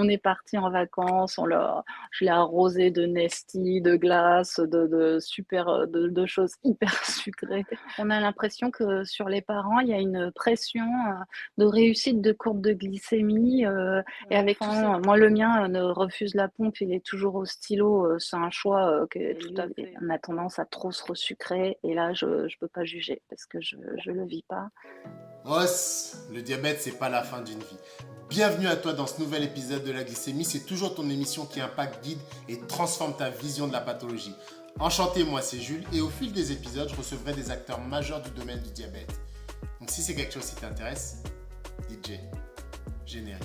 On est parti en vacances, je l'ai arrosé de Nestea, de glace, de super, de choses hyper sucrées. On a l'impression que sur les parents, il y a une pression, de réussite de courbe de glycémie, et avec tous ces moi le mien, ne refuse la pompe, il est toujours au stylo, c'est un choix, qui est tout à fait on a tendance à trop se resucrer et là je peux pas juger parce que je le vis pas. Os, le diabète, c'est pas la fin d'une vie. Bienvenue à toi dans ce nouvel épisode de la glycémie. C'est toujours ton émission qui impacte, guide et transforme ta vision de la pathologie. Enchanté, moi c'est Jules et au fil des épisodes, je recevrai des acteurs majeurs du domaine du diabète. Donc si c'est quelque chose qui t'intéresse, DJ, générique.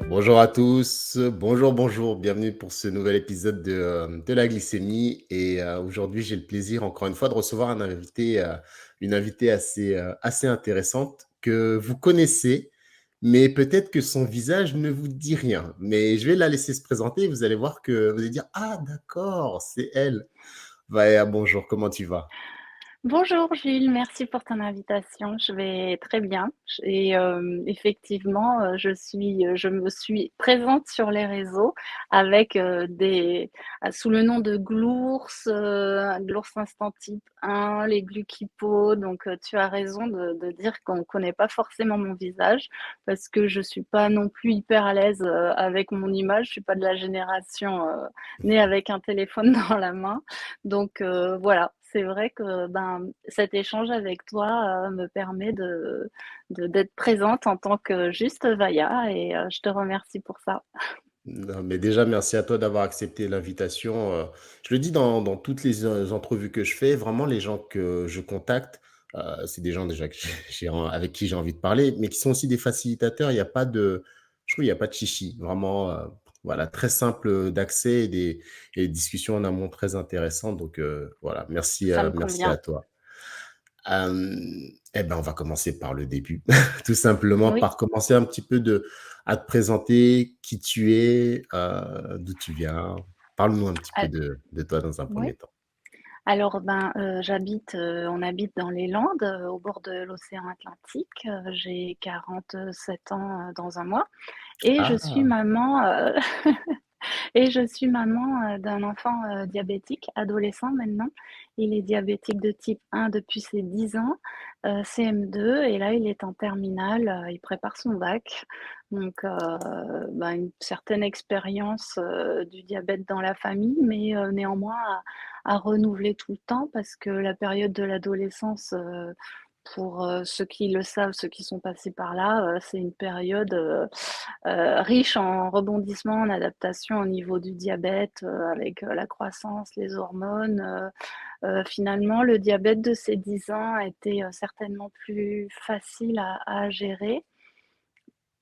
Bonjour à tous, bonjour, bienvenue pour ce nouvel épisode de la glycémie. Et aujourd'hui, j'ai le plaisir, encore une fois, de recevoir une invitée assez intéressante que vous connaissez, mais peut-être que son visage ne vous dit rien. Mais je vais la laisser se présenter et vous allez voir que vous allez dire: «Ah d'accord, c'est elle». Bah, bonjour, comment tu vas? Bonjour Jules, merci pour ton invitation. Je vais très bien et effectivement, je me suis présente sur les réseaux avec, sous le nom de Glours, Glours Instant Type 1, les Glucipo. Donc, tu as raison de dire qu'on ne connaît pas forcément mon visage parce que je suis pas non plus hyper à l'aise, avec mon image. Je suis pas de la génération, née avec un téléphone dans la main. Donc voilà, c'est vrai que cet échange avec toi me permet d'être présente en tant que juste Vaya et je te remercie pour ça. Non, mais déjà, merci à toi d'avoir accepté l'invitation. Je le dis dans toutes les entrevues que je fais, vraiment, les gens que je contacte, c'est des gens déjà que avec qui j'ai envie de parler, mais qui sont aussi des facilitateurs. Il y a pas de, je trouve, il n'y a pas de chichi. Vraiment, voilà, très simple d'accès et des discussions en amont très intéressantes. Donc, voilà, Ça me merci à convient. toi. Eh ben, on va commencer par le début. Tout simplement Oui. par commencer un petit peu à te présenter qui tu es, d'où tu viens. Parle-nous un petit peu Al de toi dans un oui. premier temps. Alors on habite dans les Landes, au bord de l'océan Atlantique. J'ai 47 ans, dans un mois et je suis Ah! maman, et je suis maman, d'un enfant, diabétique, adolescent maintenant. Il est diabétique de type 1 depuis ses 10 ans, CM2 et là il est en terminale, il prépare son bac. Donc une certaine expérience, du diabète dans la famille, mais néanmoins à renouveler tout le temps parce que la période de l'adolescence, pour, ceux qui le savent, ceux qui sont passés par là, c'est une période, riche en rebondissements, en adaptation au niveau du diabète, avec, la croissance, les hormones, finalement le diabète de ces 10 ans a été, certainement plus facile à gérer.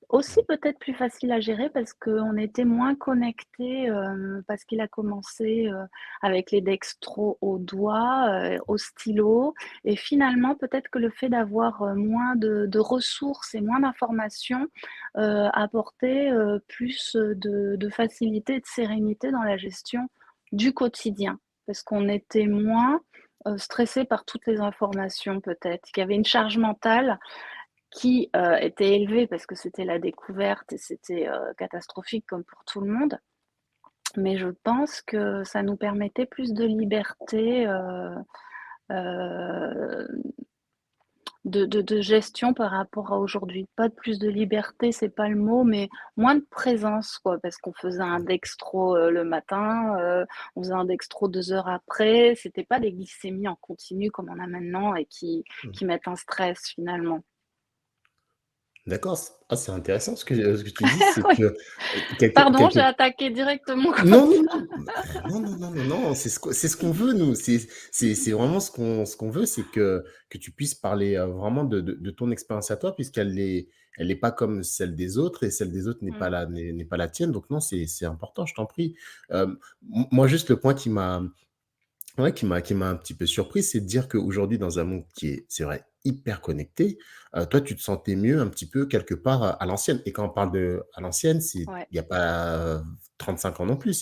Aussi peut-être plus facile à gérer parce qu'on était moins connectés, parce qu'il a commencé, avec les dextros au doigt, au stylo et finalement peut-être que le fait d'avoir, moins de ressources et moins d'informations, apportait, plus, de facilité et de sérénité dans la gestion du quotidien. Parce qu'on était moins, stressés par toutes les informations peut-être, qu'il y avait une charge mentale qui, était élevé parce que c'était la découverte et c'était, catastrophique comme pour tout le monde. Mais je pense que ça nous permettait plus de liberté, heu, de gestion par rapport à aujourd'hui. Pas de plus de liberté, c'est pas le mot, mais moins de présence quoi, parce qu'on faisait un dextro, le matin, on faisait un dextro 2 heures après. C'était pas des glycémies en continu comme on a maintenant et qui mettent un stress finalement. D'accord, c'est intéressant ce que tu dis, c'est Oui. que, Pardon, j'ai quelque attaqué directement comme non, non, ça. non, non, c'est ce qu'on veut nous, c'est vraiment ce qu'on veut, c'est que tu puisses parler, vraiment de ton expérience à toi puisqu'elle est pas comme celle des autres et celle des autres Mmh. n'est pas la tienne donc non, c'est important, je t'en prie. Moi juste le point Ouais, qui m'a un petit peu surpris, c'est de dire qu'aujourd'hui, dans un monde qui est, c'est vrai, hyper connecté, toi, tu te sentais mieux un petit peu quelque part, à l'ancienne et quand on parle de à l'ancienne, c'est il Ouais, y a pas 35 ans non plus,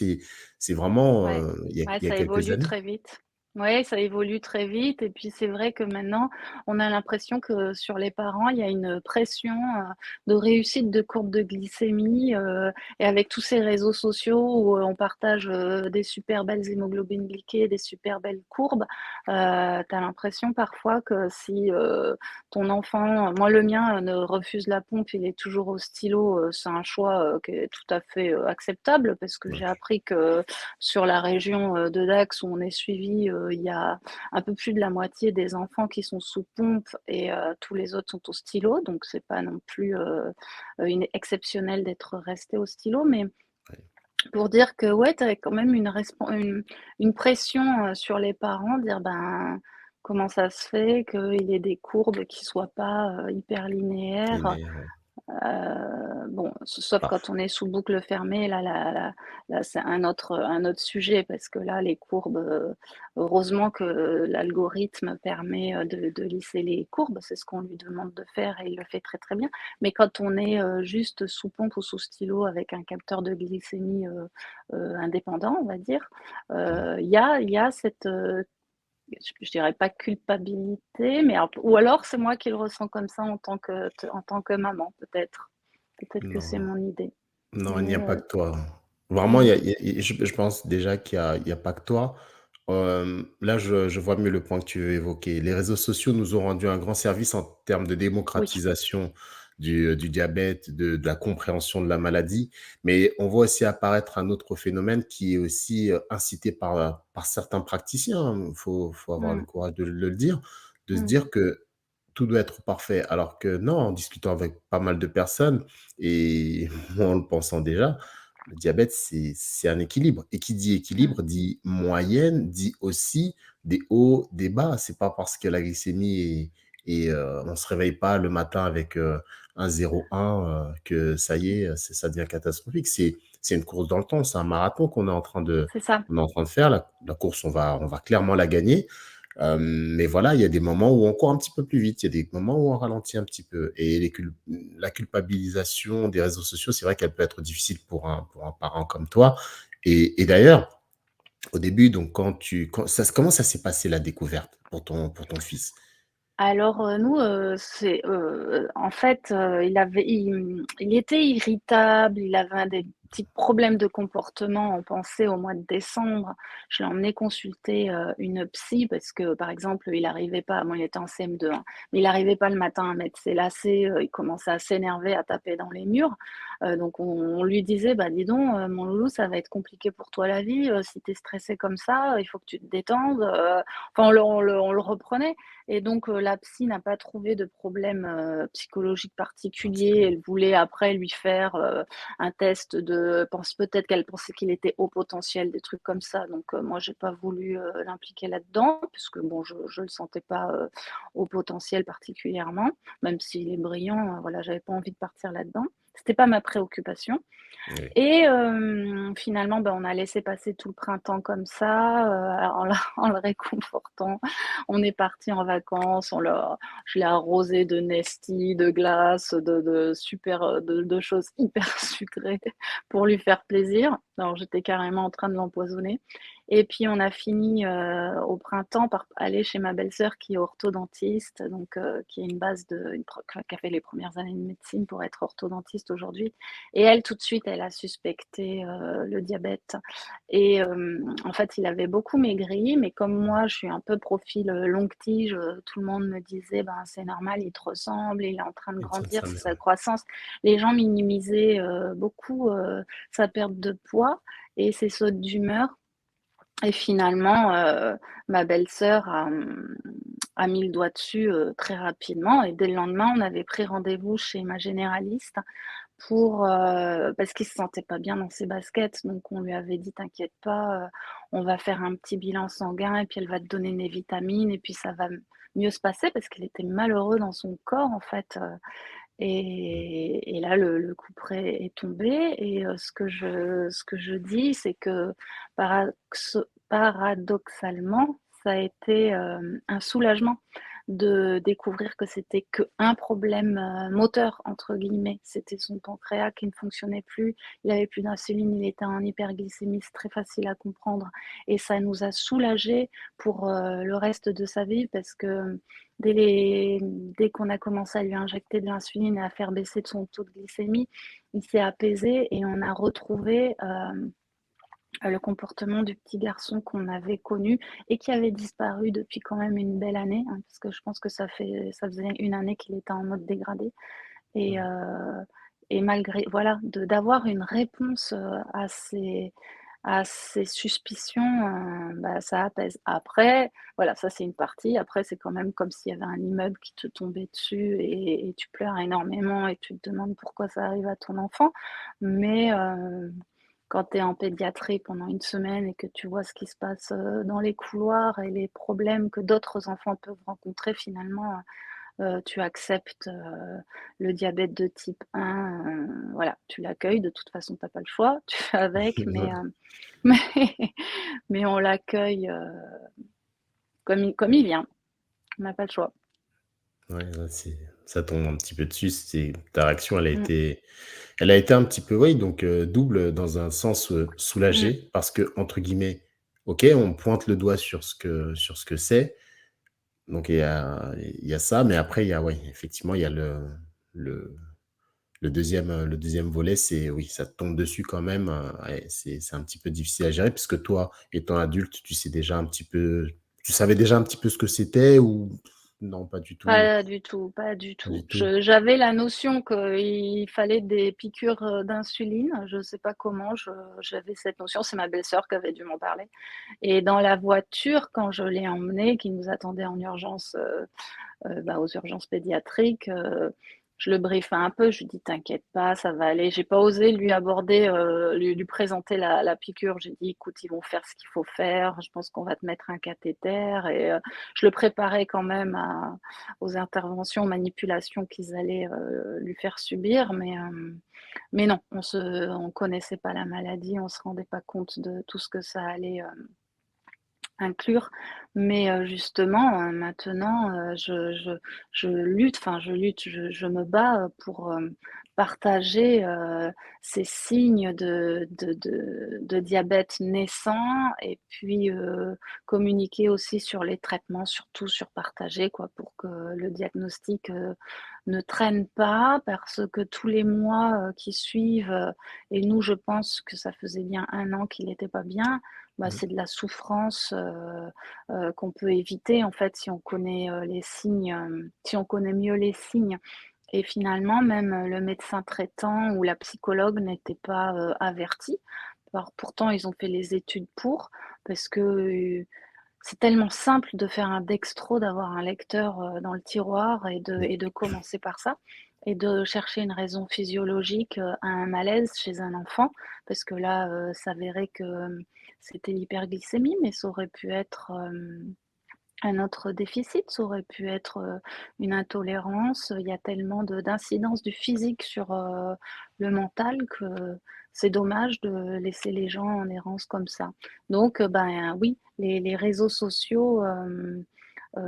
c'est vraiment, ouais. il Ouais, y a ça quelques évolue années. très vite. Ouais, ça évolue très vite et puis c'est vrai que maintenant, on a l'impression que sur les parents, il y a une pression, de réussite de courbe de glycémie, et avec tous ces réseaux sociaux où, on partage, des super belles hémoglobines glyquées, des super belles courbes, tu as l'impression parfois que si, ton enfant moi le mien, ne refuse la pompe, il est toujours au stylo, c'est un choix, qui est tout à fait, acceptable parce que j'ai OK. appris que sur la région, de Dax où on est suivi, il y a un peu plus de la moitié des enfants qui sont sous pompe et tous les autres sont au stylo, donc c'est pas non plus, une exceptionnel d'être resté au stylo. Mais Ouais, pour dire que ouais, tu avais quand même une pression, sur les parents, dire: «Ben, comment ça se fait qu'il ait des courbes qui soient pas, hyper linéaires?» linéaire, ouais. Bon, sauf Ah, quand on est sous boucle fermée, là, c'est un autre sujet parce que là, les courbes, heureusement que l'algorithme permet, de lisser les courbes. C'est ce qu'on lui demande de faire et il le fait très, très bien. Mais quand on est, juste sous pompe ou sous stylo avec un capteur de glycémie, indépendant, on va dire, mmh, il y a cette, je dirais pas culpabilité, mais ou alors c'est moi qui le ressens comme ça en tant que maman, peut-être. Peut-être que c'est non. mon idée. Non, il n'y a Mais pas que toi. Vraiment, mmh, il y a je pense déjà qu'il y a pas que toi. Là, je vois mieux le point que tu veux évoquer. Les réseaux sociaux nous ont rendu un grand service en termes de oui, démocratisation du diabète, de la compréhension de la maladie, mais on voit aussi apparaître un autre phénomène qui est aussi, incité par certains praticiens, il faut avoir le mmh, courage de le dire, de se mmh, dire que tout doit être parfait. Alors que non, en discutant avec pas mal de personnes et moi en le pensant déjà, le diabète, c'est un équilibre et qui dit mmh, équilibre dit moyenne, dit aussi des hauts, des bas. C'est pas parce que la glycémie on se réveille pas le matin avec, un 0,1, que ça y est, ça devient catastrophique. C'est une course dans le temps, c'est un marathon c'est ça. qu'on est en train de faire. La course, on va clairement la gagner. Mais voilà, il y a des moments où on court un petit peu plus vite, il y a des moments où on ralentit un petit peu et la culpabilisation des réseaux sociaux, c'est vrai qu'elle peut être difficile pour un parent comme toi et d'ailleurs, au début, donc comment ça s'est passé la découverte pour ton fils? Alors, nous, en fait, il était irritable, il avait des petits problèmes de comportement, on pensait au mois de décembre. Je l'ai emmené consulter, une psy parce que, par exemple, il arrivait pas bon, il était en CM2, hein, mais il arrivait pas le matin à mettre ses lacets, il commençait à s'énerver, à taper dans les murs. Donc on lui disait: «Bah, dis donc, mon loulou, ça va être compliqué pour toi la vie, si tu es stressé comme ça, il faut que tu te détendes», enfin on le reprenait. Et donc, la psy n'a pas trouvé de problème, psychologique particulier. Particulier. Elle voulait après lui faire, un test peut-être qu'elle pensait qu'il était haut potentiel, des trucs comme ça. Donc, moi j'ai pas voulu, l'impliquer là-dedans puisque bon, je le sentais pas, haut potentiel particulièrement, même s'il est brillant, voilà, j'avais pas envie de partir là-dedans. C'était pas ma préoccupation. Oui. Et finalement, bah, on a laissé passer tout le printemps comme ça, en le en le réconfortant. On est partis en vacances, je l'ai arrosé de Nestea, de glace, de super, de choses hyper sucrées pour lui faire plaisir. Alors j'étais carrément en train de l'empoisonner et puis on a fini, au printemps par aller chez ma belle-sœur qui est orthodontiste, donc qui a une base qui a fait les premières années de médecine pour être orthodontiste aujourd'hui. Et elle, tout de suite, elle a suspecté, le diabète et en fait, il avait beaucoup maigri, mais comme moi, je suis un peu profil, longue tige, tout le monde me disait: «Ben, c'est normal, il te ressemble, il est en train de Ça grandir, ça c'est me sa croissance». Les gens minimisaient, beaucoup, sa perte de poids et ses sautes d'humeur et finalement, ma belle-sœur a mis le doigt dessus, très rapidement et dès le lendemain, on avait pris rendez-vous chez ma généraliste parce qu'il se sentait pas bien dans ses baskets, donc on lui avait dit: «T'inquiète pas, on va faire un petit bilan sanguin et puis elle va te donner des vitamines et puis ça va mieux se passer», parce qu'il était malheureux dans son corps, en fait, et là, le couperet est tombé et ce que je dis, c'est que paradoxalement paradoxalement, ça a été, un soulagement de découvrir que c'était qu'un problème, «moteur» entre guillemets. C'était son pancréas qui ne fonctionnait plus, il avait plus d'insuline, il était en hyperglycémie, c'est très facile à comprendre et ça nous a soulagés pour, le reste de sa vie parce que dès qu'on a commencé à lui injecter de l'insuline et à faire baisser son taux de glycémie, il s'est apaisé et on a retrouvé, le comportement du petit garçon qu'on avait connu et qui avait disparu depuis quand même une belle année, hein, parce que je pense que ça faisait une année qu'il était en mode dégradé et Ouais. heu et malgré voilà, d'avoir une réponse, à ces suspicions, bah, ça apaise. Après, voilà, ça c'est une partie. Après, c'est quand même comme s'il y avait un immeuble qui te tombait dessus et tu pleures énormément et tu te demandes pourquoi ça arrive à ton enfant. Mais, quand tu es en pédiatrie pendant une semaine et que tu vois ce qui se passe, dans les couloirs et les problèmes que d'autres enfants peuvent rencontrer finalement, tu acceptes, le diabète de type 1, voilà, tu l'accueilles, de toute façon tu as pas le choix, tu fais avec, mais, mais mais on l'accueille, comme il vient. On n'a pas le choix. Ouais, ouais, ça tombe un petit peu dessus, c'est ta réaction, Mmh, elle a été un petit peu, oui, donc double dans un sens, mmh. soulagée parce que entre guillemets, OK, on pointe le doigt sur ce que c'est, donc il y a ça, mais après il y a ouais, effectivement, il y a le le deuxième volet, c'est oui, ça te tombe dessus quand même, et c'est un petit peu difficile à gérer puisque toi, étant adulte, tu savais déjà un petit peu ce que c'était ou non, pas du tout? Pas du tout, pas du Pas du tout. tout? J'avais la notion qu'il fallait des piqûres, d'insuline. Je sais pas comment, j'avais cette notion. C'est ma belle-sœur qui avait dû m'en parler et dans la voiture, quand je l'ai emmené, qui nous attendait en urgence, bah, aux urgences pédiatriques, je le briefais un peu, je lui dis: «T'inquiète pas, ça va aller». J'ai pas osé lui aborder, lui présenter la piqûre. J'ai dit: «Écoute, ils vont faire ce qu'il faut faire, je pense qu'on va te mettre un cathéter» et je le préparais quand même aux interventions, aux manipulations qu'ils allaient, lui faire subir mais non, on connaissait pas la maladie, on se rendait pas compte de tout ce que ça allait, inclure, mais justement, maintenant, je me bats, pour, partager, ces signes de diabète naissant et puis, communiquer aussi sur les traitements, surtout sur partager quoi, pour que le diagnostic, ne traîne pas parce que tous les mois, qui suivent, et nous je pense que ça faisait bien 1 an qu'il était pas bien, bah, Mmh. c'est de la souffrance, qu'on peut éviter en fait si on connaît, les signes, si on connaît mieux les signes et finalement même, le médecin traitant ou la psychologue n'était pas, avertis. Alors pourtant ils ont fait les études pour, parce que, c'est tellement simple de faire un dextro, d'avoir un lecteur, dans le tiroir Oui. et de commencer par ça et de chercher une raison physiologique, à un malaise chez un enfant. Parce que là, s'avérait que, c'était l'hyperglycémie, mais ça aurait pu être, un autre déficit, ça aurait pu être, une intolérance, il y a tellement de d'incidence du physique sur, le mental que c'est dommage de laisser les gens en errance comme ça. Donc, ben, oui, les réseaux sociaux,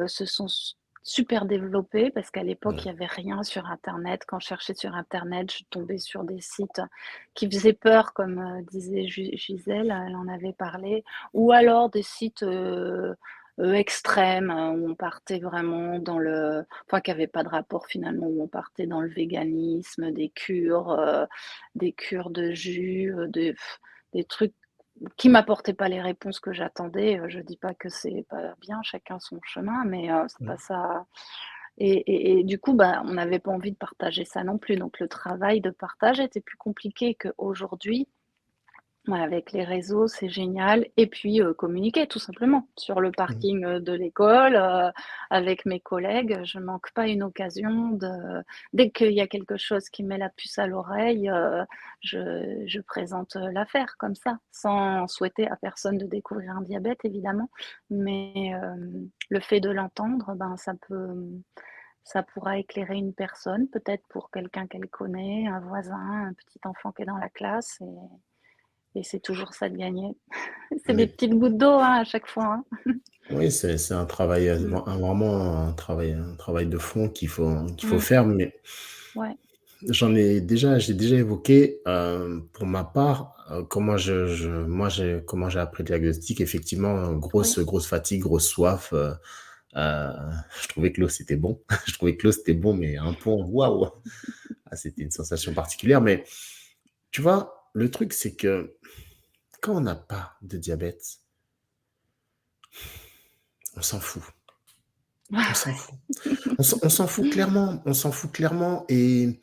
se sont super développés parce qu'à l'époque, il Ouais. y avait rien sur internet. Quand je cherchais sur internet, je tombais sur des sites qui faisaient peur comme, disait Gisèle, elle en avait parlé ou alors des sites, extrêmes, où on partait vraiment dans le enfin qui avaient pas de rapport finalement, où on partait dans le véganisme, des cures de jus, des trucs qui m'apportait pas les réponses que j'attendais, je dis pas que c'est pas bien, chacun son chemin, mais c'est pas Ouais. ça et du coup, bah, on n'avait pas envie de partager ça non plus, donc le travail de partage était plus compliqué qu'aujourd'hui. Ouais, avec les réseaux, c'est génial et puis, communiquer tout simplement sur le Mmh. parking, de l'école, avec mes collègues. Je manque pas une occasion de dès qu'il y a quelque chose qui met la puce à l'oreille, je présente, l'affaire comme ça, sans souhaiter à personne de découvrir un diabète évidemment, mais le fait de l'entendre, ben, ça pourra éclairer une personne, peut-être pour quelqu'un qu'elle connaît, un voisin, un petit enfant qui est dans la classe et c'est toujours ça de gagner. C'est des Oui. petites gouttes d'eau, hein, à chaque fois, hein. Oui, c'est un travail, Mmh. vraiment un travail de fond qu'il faut Mmh. faire, mais Ouais, j'ai déjà évoqué, pour ma part, comment comment j'ai appris le diagnostic. Effectivement, oui. grosse fatigue, grosse soif, je trouvais que l'eau, c'était bon. Je trouvais que l'eau, c'était bon, mais à un point, waouh! Ah, c'était une sensation particulière, mais tu vois, le truc, c'est que quand on n'a pas de diabète, on s'en fout. On s'en fout. On s'en fout clairement, on s'en fout clairement et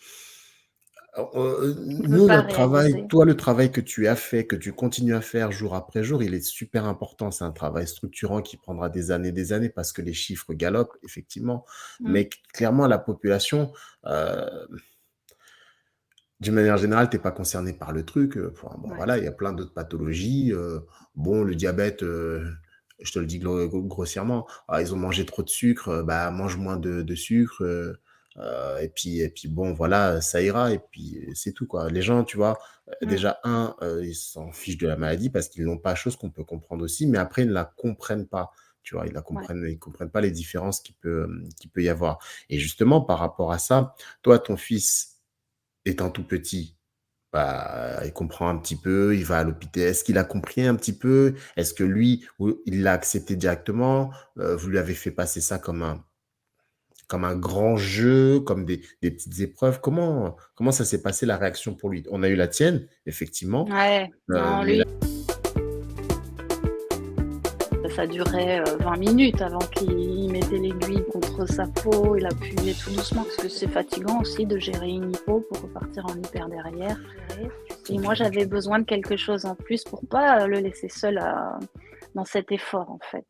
On peut nous, pas notre travail, réaliser. toi, le travail que tu as fait, que tu continues à faire jour après jour, il est super important. C'est un travail structurant qui prendra des années parce que les chiffres galopent, effectivement. Mmh. Mais clairement, la population, heu, d'une manière générale, tu es pas concerné par le truc, enfin, bon, Ouais. voilà, il y a plein d'autres pathologies, bon, le diabète, je te le dis grossièrement, ah, ils ont mangé trop de sucre, bah, mange moins de sucre, et puis bon, voilà, ça ira et puis c'est tout, quoi. Les gens, tu vois, Mmh. déjà ils s'en fichent de la maladie parce qu'ils n'ont pas, chose qu'on peut comprendre aussi, mais après ils ne la comprennent pas, tu vois? Ouais. Ils comprennent pas les différences qu'il peut y avoir et justement par rapport à ça, toi, ton fils étant tout petit, bah, il comprend un petit peu, il va à l'hôpital. Est-ce qu'il a compris un petit peu? Est-ce que lui, ou il l'a accepté directement? Vous lui avez fait passer ça comme un grand jeu, comme des petites épreuves? Comment ça s'est passé la réaction pour lui? On a eu la tienne, effectivement, Ouais. Non, mais là lui, ça durait, 20 minutes avant qu'il mettait l'aiguille contre sa peau. Il appuyait tout doucement parce que c'est fatigant aussi de gérer une hypo pour repartir en hyper derrière. Et OK, moi, OK. j'avais besoin de quelque chose en plus pour pas, le laisser seul dans cet effort, en fait.